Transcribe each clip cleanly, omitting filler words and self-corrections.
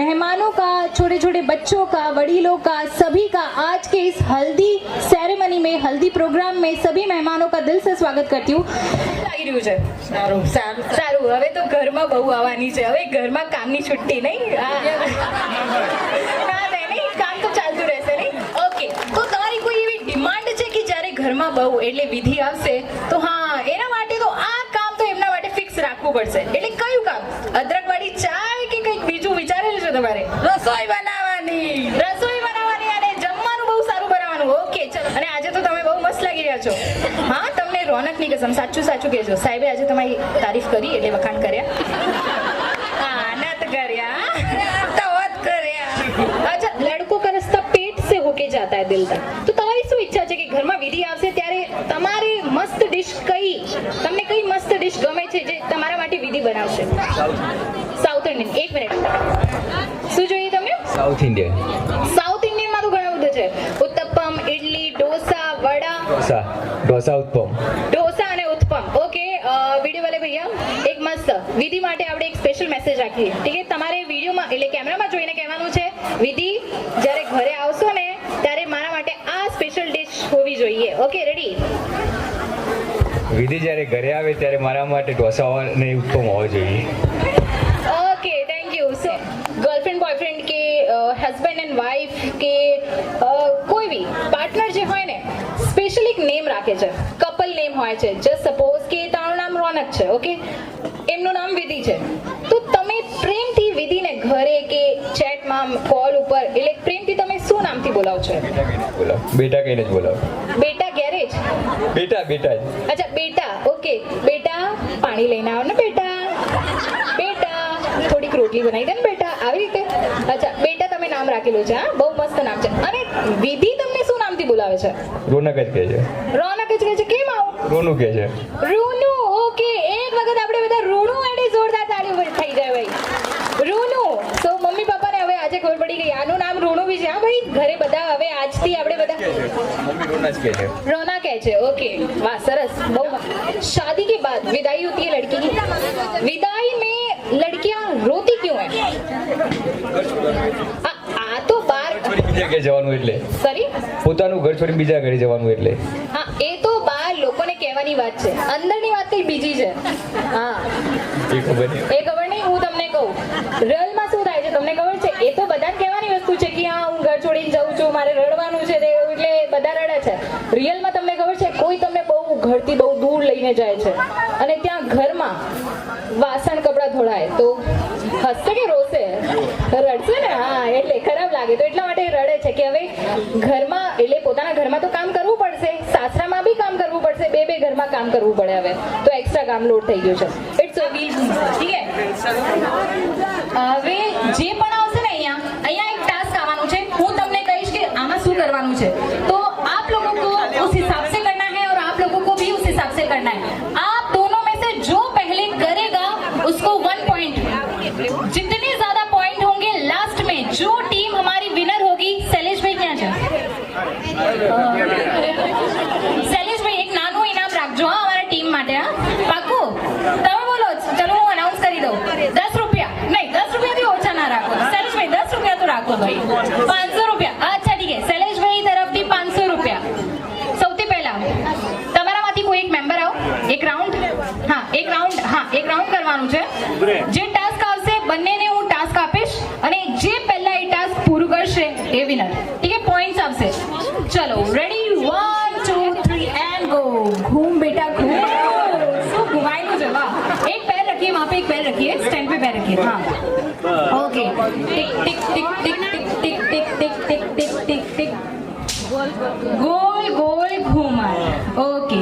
मेहमानों का, छोटे छोटे बच्चों का, वडीलों का, सभी का आज के इस हल्दी सेरेमनी में, हल्दी प्रोग्राम में सभी मेहमानों का दिल से स्वागत करती हूँ. લાગી રહ્યું છે? સારું સારું સારું. હવે તો ઘરમાં બહુ આવવાની છે. હવે ઘરમાં કામની છુટ્ટી નહીં. ના નહીં, કામ તો ચાલતું રહેશે નહીં. ઓકે, તો તમારી કોઈ એવી ડિમાન્ડ છે કે જ્યારે ઘરમાં બહુ એટલે વિધિ આવશે તો હા એના માટે તો આ કામ તો એમના માટે ફિક્સ રાખવું પડશે. એટલે કયું કામ? અદરકવાળી ચાય કે કંઈક બીજું વિચારેલું છે તમારે? રસોઈ બનાવવાની અને જમવાનું બહુ સારું બનાવવાનું. ઓકે ચલો. અને આજે તો તમે બહુ મસ્ત લાગી રહ્યા છો. હા, તમને રોનકની કસમ સાચું સાચું કહેજો. સાહેબે આજે તમારી તારીફ કરી એટલે વખાણ કર્યા. આનંદ કર્યા તો વાત કર્યા. અચ્છા, લડકો કા રસ્તા પેટ સે હોકે જાતા હૈ દિલ તક. તો તમારી શું ઈચ્છા છે કે ઘરમાં વિધિ આવશે ત્યારે તમારે મસ્ત ડિશ કઈ, તમને કઈ મસ્ત ડિશ ગમે છે જે તમારા માટે વિધિ બનાવશે? South Indian. એક મિનિટ, શું જોઈએ તમને? South Indian. સાઉથ ઇન્ડિયનમાં તો ઘણા બધું છે. ઉત્તપમ, ઇડલી, ઢોસા, વડા. ઢોસા ઉત્તપમ. ઢોસા અને ઉત્તપમ. ઓકે, વિડીયો વાલે ભૈયા એક મસ્ત વિધિ માટે આપણે એક સ્પેશિયલ મેસેજ રાખીએ. ઠીક છે, તમારે વિડીયોમાં એટલે કેમેરામાં જોઈને કહેવાનું છે, વિધિ જ્યારે ઘરે આવશો ને ત્યારે મારા માટે આ સ્પેશિયલ ડિશ હોવી જોઈએ. Okay, ready? વિધિ જ્યારે ઘરે આવે ત્યારે મારા માટે ઢોસા અને ઉત્તપમ હોવો જોઈએ. Okay, thank you. So girlfriend, boyfriend કે હસબન્ડ એન્ડ વાઈફ કે કોઈ બી પાર્ટનર જે હોય ને સ્પેશિયલ એક નેમ રાખે છે, કપલ નેમ હોય છે. જસ્ટ સપોઝ કે તારું નામ રોનક છે, ઓકે, એમનું નામ વિધિ છે, તો તમે પ્રેમથી વિધિને ઘરે કે ચેટમાં, કોલ ઉપર એટલે પ્રેમથી તમે શું નામથી બોલાવો છો? બેટા કહીને જ બોલાવો. બેટા ગેરેજ? બેટા જ. અચ્છા, બેટા. ઓકે, બેટા પાણી લઈને આવો ને બેટા. બેટા થોડીક રોટલી બનાવી દે ને બેટા. આવી રીતે. અચ્છા, બેટા તમે નામ રાખેલું છે. હા, બહુ મસ્ત નામ છે. અને વિધિ તમને શું નામથી બોલાવે છે? રોનક જ કહે છે. રોનક જ કહે છે. કેમ આવું? રોનું કહે છે. રૂનું. ઓકે, એક વખત આપણે બધા રૂનું એટલે જોરદાર તાળી થઈ જાય ભાઈ. રૂનું. તો મમ્મી પપ્પાને હવે આજે ખબર પડી ગઈ આનું નામ રૂનું બી છે. હા ભાઈ, ઘરે બધા હવે આજથી આપણે બધા મમ્મી રોના જ કહે છે. रोना कह छे. ओके, वाह, सरस. बहुत शादी के बाद विदाई होती है लड़की की. विदाई में लड़कियां रोती क्यों है? आ तो बार બીજા ઘરે જવાનું એટલે. सॉरी, પોતાનું ઘર છોડીને બીજા ઘરે જવાનું એટલે. હા, એ તો બાર લોકોને કહેવાની વાત છે. અંદરની વાત કઈ બીજી છે. હા, એ ખબર નહીં. એ ખબર નહીં, હું તમને કહું. રિયલમાં શું થાય છે તમને ખબર છે? એ તો બધાને કહેવાની વસ્તુ છે કે હા હું ઘર છોડીને જાઉં છું, મારે રડવાનું છે, એટલે બધા રડે છે. રિયલમાં તમને ખબર છે કોઈ તમને બહુ ઘરથી બહુ દૂર લઈને જાય છે અને ત્યાં ઘરમાં વાસણ કપડાં ધોળાય તો હસશે કે રોશે? રડશે ને. હા, એટલે ખરાબ લાગે તો એટલા માટે રડે છે કે હવે ઘરમાં એટલે પોતાના ઘરમાં તો કામ કરવું પડશે, સાસરામાં બી કામ કરવું પડશે, બે ઘરમાં કામ કરવું પડે. હવે તો એક્સ્ટ્રા કામ લોડ થઈ ગયું છે. It's so wheel. ઠીક છે, હવે જે પણ આવશે ને અહીંયા એક ટાસ્ક આવવાનું છે. હું તમને કહીશ કે આમાં શું કરવાનું છે, તો आप लोगों को उस हिसाब से करना है और आप लोगों को भी उस हिसाब से करना है. आप दोनों में से जो पहले करेगा उसको 1 पॉइंट. जितने ज्यादा पॉइंट होंगे लास्ट में जो टीम हमारी विनर होगी. शैलेश भाई क्या है? शैलेश भाई एक नानो इनाम રાખજો હા અમારા ટીમ માટે. હા, પાકું? તમે બોલો. ચલો હું અનાઉન્સ કરી દઉં. 10 રૂપિયા નહીં, 10 રૂપિયાથી ઓછા ના રાખો. શૈલેશ ભાઈ 10 રૂપિયા તો રાખો ભાઈ. 500 રૂપિયા. અચ્છા ઠીક છે, શૈલેશ ભાઈ તરફથી 500 રૂપિયા. સૌથી પહેલા તમારામાંથી કોઈ એક મેમ્બર આવો. એક રાઉન્ડ. હા, એક રાઉન્ડ કરવાનું છે. જે ટાસ્ક આવશે બંનેને હું ટાસ્ક આપીશ અને જે પહેલા એ ટાસ્ક પૂરું કરશે એ વિનર. ઠીક છે, પોઈન્ટ્સ આવશે. ચલો, રેડી? 1 2 3 and go. ઘૂમ બેટા ઘૂમ. શું ઘુમાયેલું છે? વાહ. એક पैर रखिए वहाँ पे, एक पैर रखिए, स्टैंड पे पैर रखिए. हाँ, ओके. टिक टिक टिक टिक टिक टिक टिक टिक टिक टिक टिक गोल गोल घूमर. ओके,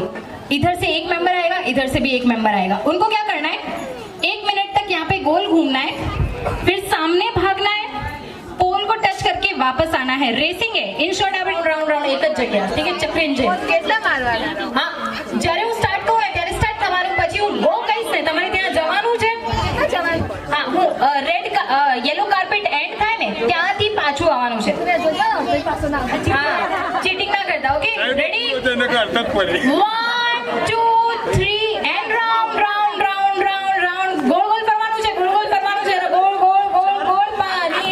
इधर से एक मेंबर आएगा, इधर से भी एक मेंबर आएगा. उनको क्या करना है? 1 मिनट तक यहाँ पे गोल घूमना है, फिर सामने भागना है, पोल को टच करके वापस आना है. रेसिंग है. इन शॉर्ट आप राउंड एक જ જગ્યા. ઠીક છે, ચક્રીન છે. કેટલા મારવાના? હા, જ્યારે હું સ્ટાર્ટ કરું ને ત્યારે સ્ટાર્ટ તમારું, પછી હું ગો કહીશ ને તમારે ત્યાં જવાનું છે. હા, હું રેડ યલો કાર્પેટ એન્ડ થાય ને ત્યાંથી પાછું આવવાનું છે. હા, ચીટિંગ ના કરતા. Okay, ready? 1 2 3 and round round round round round. ગોળ ગોલ કરવાનું છે, ગોળ ગોલ કરવાનું છે. ગોળ ગોળ ગોળ ગોળ. પાણી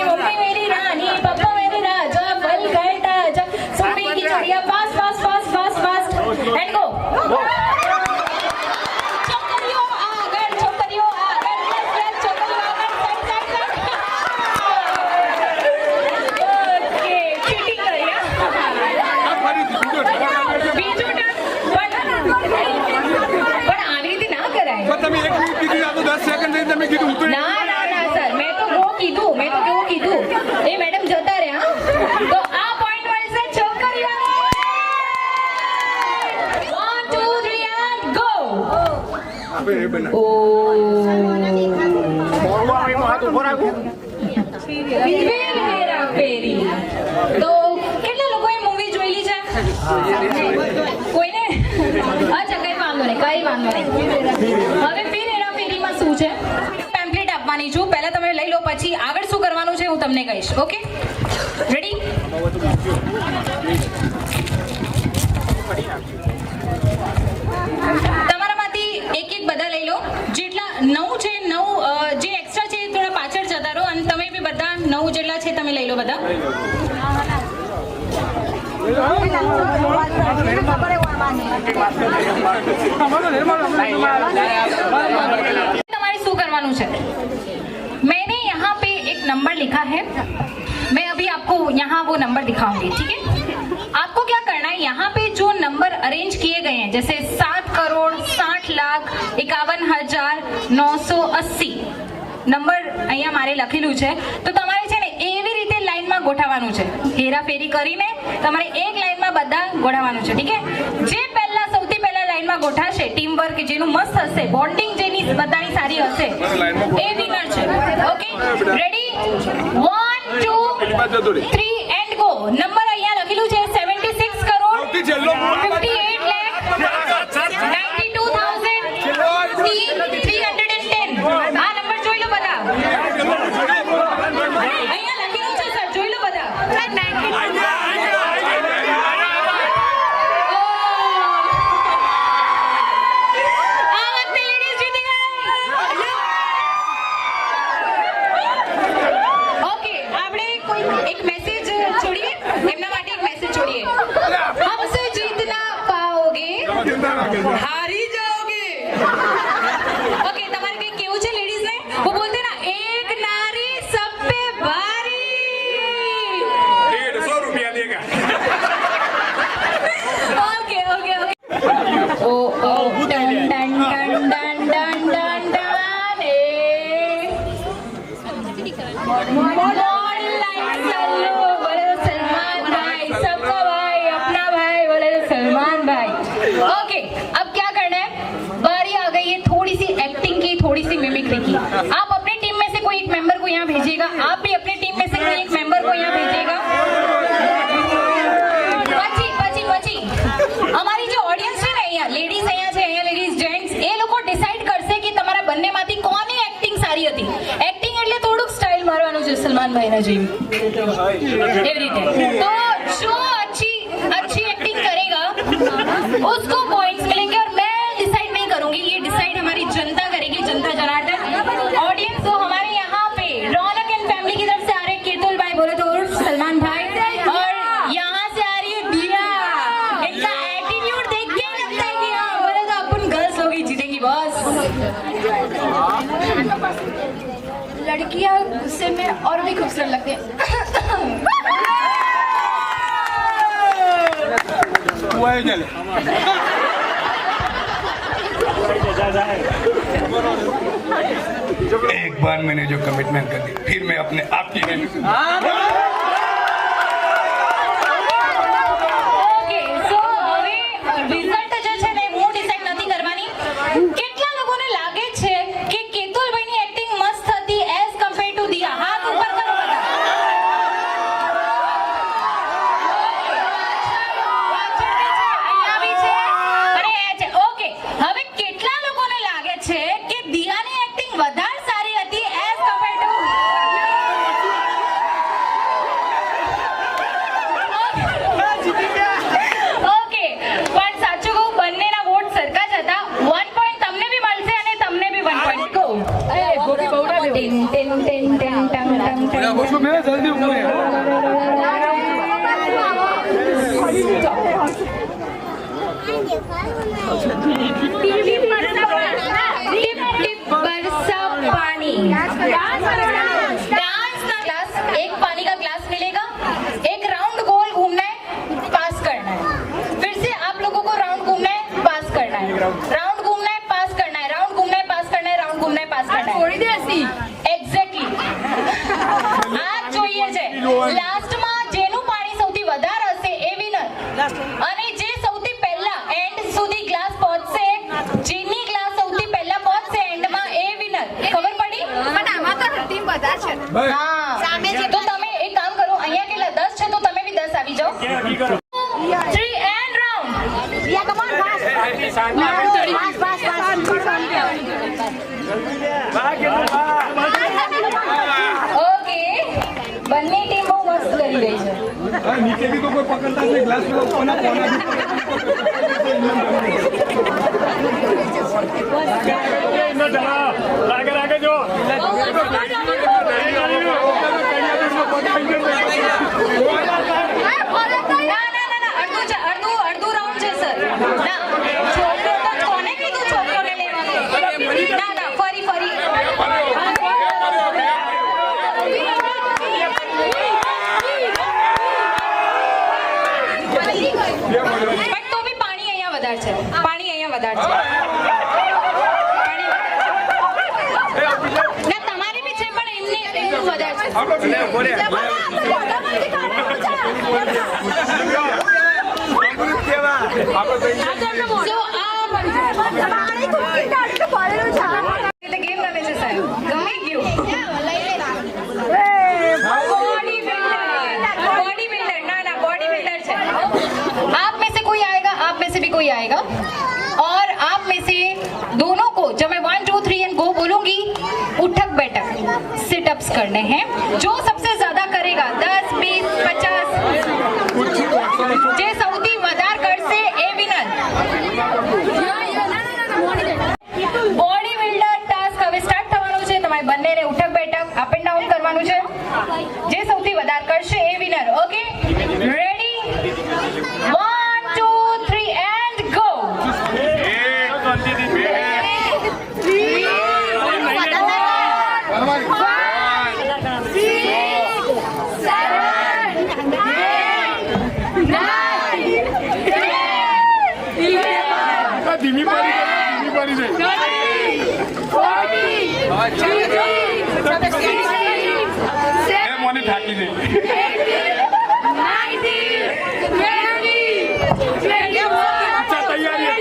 ઓ ફેરી. તો કેટલા લોકોએ મૂવી જોયેલી છે? કોઈને? અચ્છા, કઈ વાંધો નહીં. હવે ફિર હેરાફેરીમાં શું છે? પેમ્પલેટ આપવાની છું. પહેલા તમે લઈ લો, પછી આગળ શું કરવાનું છે હું તમને કહીશ. Okay, ready? તમારામાંથી એક બધા લઈ લો. જેટલા 9 છે, 9 જે એક્સ્ટ્રા છે થોડા પાછળ જતા રહો, અને તમે બી બધા 9 જેટલા છે તમે લઈ લો બધા. તમારે શું કરવાનું છે? मैंने यहाँ पे एक नंबर लिखा है, मैं अभी आपको यहाँ वो नंबर दिखाऊंगी, ठीक है? आपको क्या करना है, यहाँ पे जो नंबर अरेंज किए गए हैं, जैसे 7 करोड़ 60 लाख 51,980 નંબર અહીંયા મારે લખેલું છે. તો તમારે છે ને એવી રીતે લાઈનમાં ગોઠવવાનું છે. હેરાફેરી કરીને તમારે એક લાઈનમાં બધા ગોઠવવાનું છે, ઠીક છે? જે સૌથી પહેલા લાઈનમાં ગોઠાશે, ટીમ વર્ક જેનું મસ્ત હશે, બોન્ડિંગ જેની બધાની સારી હશે, એ વિનર છે. Okay, ready? 1 2 3 and go. Number અહીંયા લખેલું છે 76 કરોડ 58 લાખ 92,310. આ નંબર જોઈ લો બધા. અહીંયા લખેલું છે સર, જોઈ લો બધા. एक मैसेज छोड़िए, एमना માટે एक मैसेज छोड़िए. हमसे जीत ना पाओगे, हारी जाओगे. ओके, તમારે કઈ કેવું છે લેડીઝ ને? वो बोलते ना, एक नारी सब पे भारी. 150 रुपया देगा. Okay okay okay. Oh oh done done done done done done done ए ओके, अब क्या करना है? बारी आ गई है थोड़ी सी एक्टिंग की, थोड़ी सी मिमिक्री की. आप अपनी टीम में से कोई एक मेंबर को यहाँ भेजिएगा. आप भी अपनी टीम में से कोई एक मेंबर को यहाँ भेजिएगा. પછી અમારી જે ઓડિયન્સ છે ને, અહીંયા લેડીઝ, અહીંયા લેડીઝ જેન્ટ્સ, એ લોકો ડિસાઈડ કરશે કે તમારા બંનેમાંથી કોની એક્ટિંગ સારી હતી. એક્ટિંગ એટલે થોડુંક સ્ટાઇલ મારવાનું છે સલમાન ભાઈના જેવી, એવી રીતે. તો જો अच्छी एक्टिंग करेगा उसको पॉइंट्स मिलेंगे, और मैं डिसाइड नहीं करूंगी, ये डिसाइड हमारी जनता करेगी, जनता जनार्दन ऑडियंस. तो हमारे यहाँ पे रौनक एंड फैमिली की तरफ से आ रहे केतुल भाई, बोले तो सलमान भाई, और यहाँ से आ रही है दिया. इनका एटीट्यूड देख के लगता है कि हाँ, बोले तो अपन गर्ल्स लोग ही जीतेंगी बॉस. लड़कियाँ गुस्से में और भी खूबसूरत लगती है. एक बार मैंने जो कमिटमेंट कर दी, फिर मैं अपने आप की नहीं. ઓકે, સો હવે રિઝલ્ટ જે છે ને હું ડિસાઈડ નથી કરવાની. કેટલા લોકોને લાગે છે કે કેતુલભાઈની એક્ટિંગ મસ્ત હતી એઝ કમ્પેર ટુ દિયા? હાથ ઉપર કરો બધા. ઓકે, હવે કેટલા લોકોને લાગે છે કે દિયાની એક્ટિંગ વધારે સારી હતી એઝ કમ્પેર ટુ? ઓકે, પણ સાચું કહું, બંનેના વોટ સરખા જ હતા. 1 પોઈન્ટ તમને બી મળશે અને તમને બી 1 પોઈન્ટ. ગો. ટિન ટિન ટિન ટિન ટંગ ટંગ ટંગ. टिप बरसा पानी. डांस का क्लास, एक पानी का ग्लास मिलेगा, एक राउंड गोल घूमना है, पास करना है. फिर से आप लोगों को राउंड घूमना है, पास करना है, राउंड घूमना है, पास करना है, राउंड घूमना है, पास करना है, राउंड घूमना है, पास करना है. थोड़ी देर ऐसी એક્ઝેક્ટલી આ જોઈએ છે. લાસ્ટમાં જેનું પાણી સૌથી વધારે હશે એ વિનર, અને જે સૌથી પહેલા એન્ડ સુધી ગ્લાસ પહોંચશે, જેની ગ્લાસ સૌથી પહેલા હા તો તમે એક કામ કરો, અહીંયા કેટલા 10 છે તો તમે બી 10 આવી જાઓ. 3 and round. Yeah, come on, fast. Fast. Okay, બંને ટીમ બહુ મસ્ત કરી રહી છે. नीचे भी तो कोई पकड़ता नहीं ग्लास में कोना आगे जो ના, અડધું રાઉન્ડ છે સર. ના, છોકરો તો કોને કીધું છોકરોને લેવાનું? ના, ફરી. બટ તો બી પાણી અહીંયા વધારે છે. ના, તમારી બી છે પણ એમનું વધારે છે. So, ગેમ રમે છે સાહેબ, ગમી ગયું. बॉडी बिल्डर ना बॉडी बिल्डर છે. आप में से कोई आएगा, आप में से भी कोई आएगा और आप में से दोनों को जब मैं 1 2 3 एंड गो बोलूंगी, उठक बैठक सिटअप्स करने हैं. जो सबसे ज्यादा करेगा 10 20 50 જે સૌથી વધારે કરશે એ વિનર. બોડી બિલ્ડર ટાસ્ક હવે સ્ટાર્ટ થવાનું છે. તમારે બંનેને ઉઠક બેઠક અપ એન્ડ ડાઉન કરવાનું છે. જે સૌથી વધારે કરશે એ winner. Okay, ready? 1 2 3 and go. धीमी पारी से मोनी ठाकी दे अच्छा तैयारी है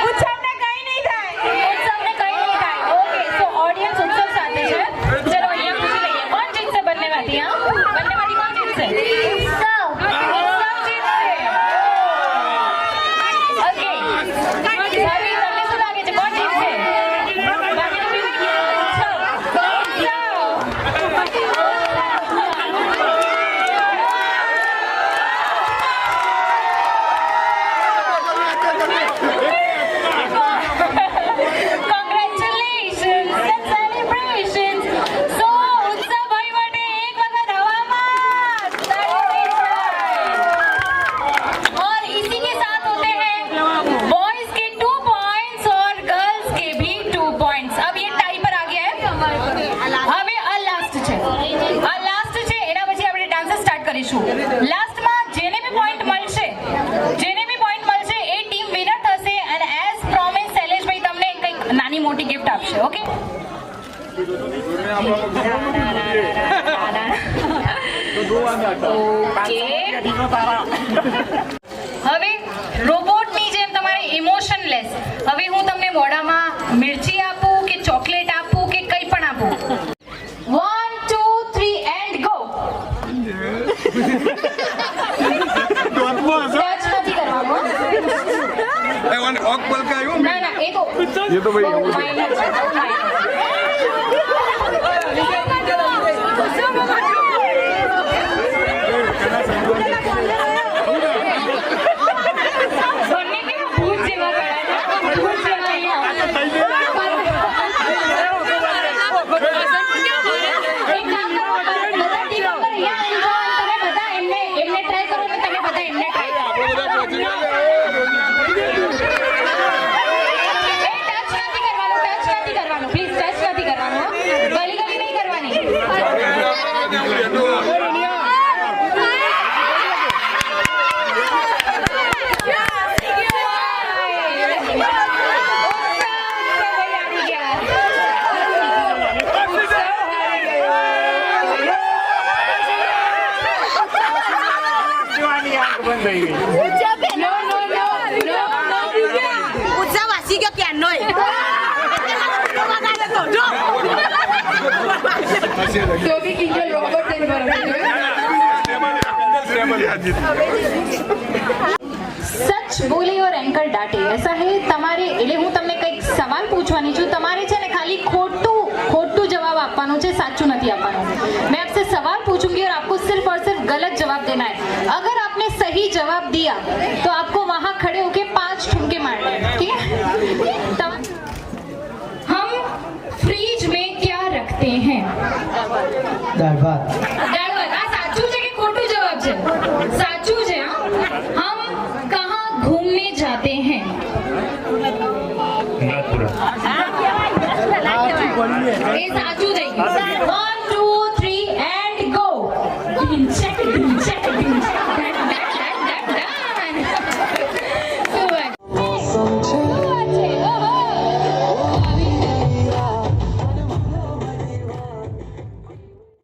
ઉત્સવને કંઈ નહીં થાય. ઓકે, સો ઓડિયન્સ ઉત્સવ સાથે છે. ચલો અહીંયા પૂછી લઈએ, કોણ જીતશે બંનેમાંથી? બંનેમાંથી કોણ જીતશે? ઉત્સવ જીતશે. ઓકે, ભાભી, તમને શું લાગે છે, કોણ જીતશે? ભાભીનું બી Congratulations and celebrations. So, उत्सव भाई માટે એક વખત હવામાં તાળી જાય. और इसी के साथ होते हैं बॉयज के 2 पॉइंट्स और गर्ल्स के भी 2 पॉइंट्स. अब ये टाई पर आ गया है. હવે આ લાસ્ટ છે. એના પછી આપણે ડાન્સ સ્ટાર્ટ કરીશું. લાસ્ટમાં જેને બી પોઈન્ટ મળશે એ ટીમ વિનર થશે. અને એઝ પ્રોમિસ શૈલેષભાઈ તમને કંઈક નાની મોટી ગિફ્ટ આપશે. ઓકે, હવે રોબોટની જેમ તમારે ઇમોશનલેસ. હવે હું તમને મોઢામાં મિર્ચી આપું કે ચોકલેટ આપું કે કંઈ પણ આપું. 1 2 3 એન્ડ ગો. ટચ નથી કરવાનું. ऑक बल का आयो ના એ તો ये तो भाई બહુ minor છે, બહુ minor. બંને કેવા ભૂત જેવા ગળા છે. ભૂત જેવા અહીંયા. એક કામ કરો, બધા ટીમ ઉપર અહીંયા આવી જાઓ. તમે બધા એમને ટ્રાય કરો અને તમે બધા એમને ટ્રાય કરો. ટચ નથી કરવાનું પ્લીઝ. ટચ નથી કરવાનું. ગલી નહીં કરવાની. बंद થઈ ગઈ No. સચ બોલે ઓર એન્કર ડાંટે ऐसा है તમારે એટલે હું તમને કંઈક સવાલ પૂછવાની છું તમારે છે ને ખાલી ખોટું જવાબ આપવાનો છે સાચું નથી આપવાનું मैं आपसे सवाल पूछूंगी और आपको सिर्फ और सिर्फ गलत जवाब देना है अगर आपने सही जवाब दिया तो आपको वहां खड़े होके 5 ठुमके मारने हैं ठीक है हम फ्रिज में क्या रखते हैं દાળ ભાત દાળ ભાત આ સાચું છે કે ખોટું જવાબ છે સાચું છે હા हम कहाँ घूमने जाते हैं નથુરા એ સાચું થઈ ગયું 1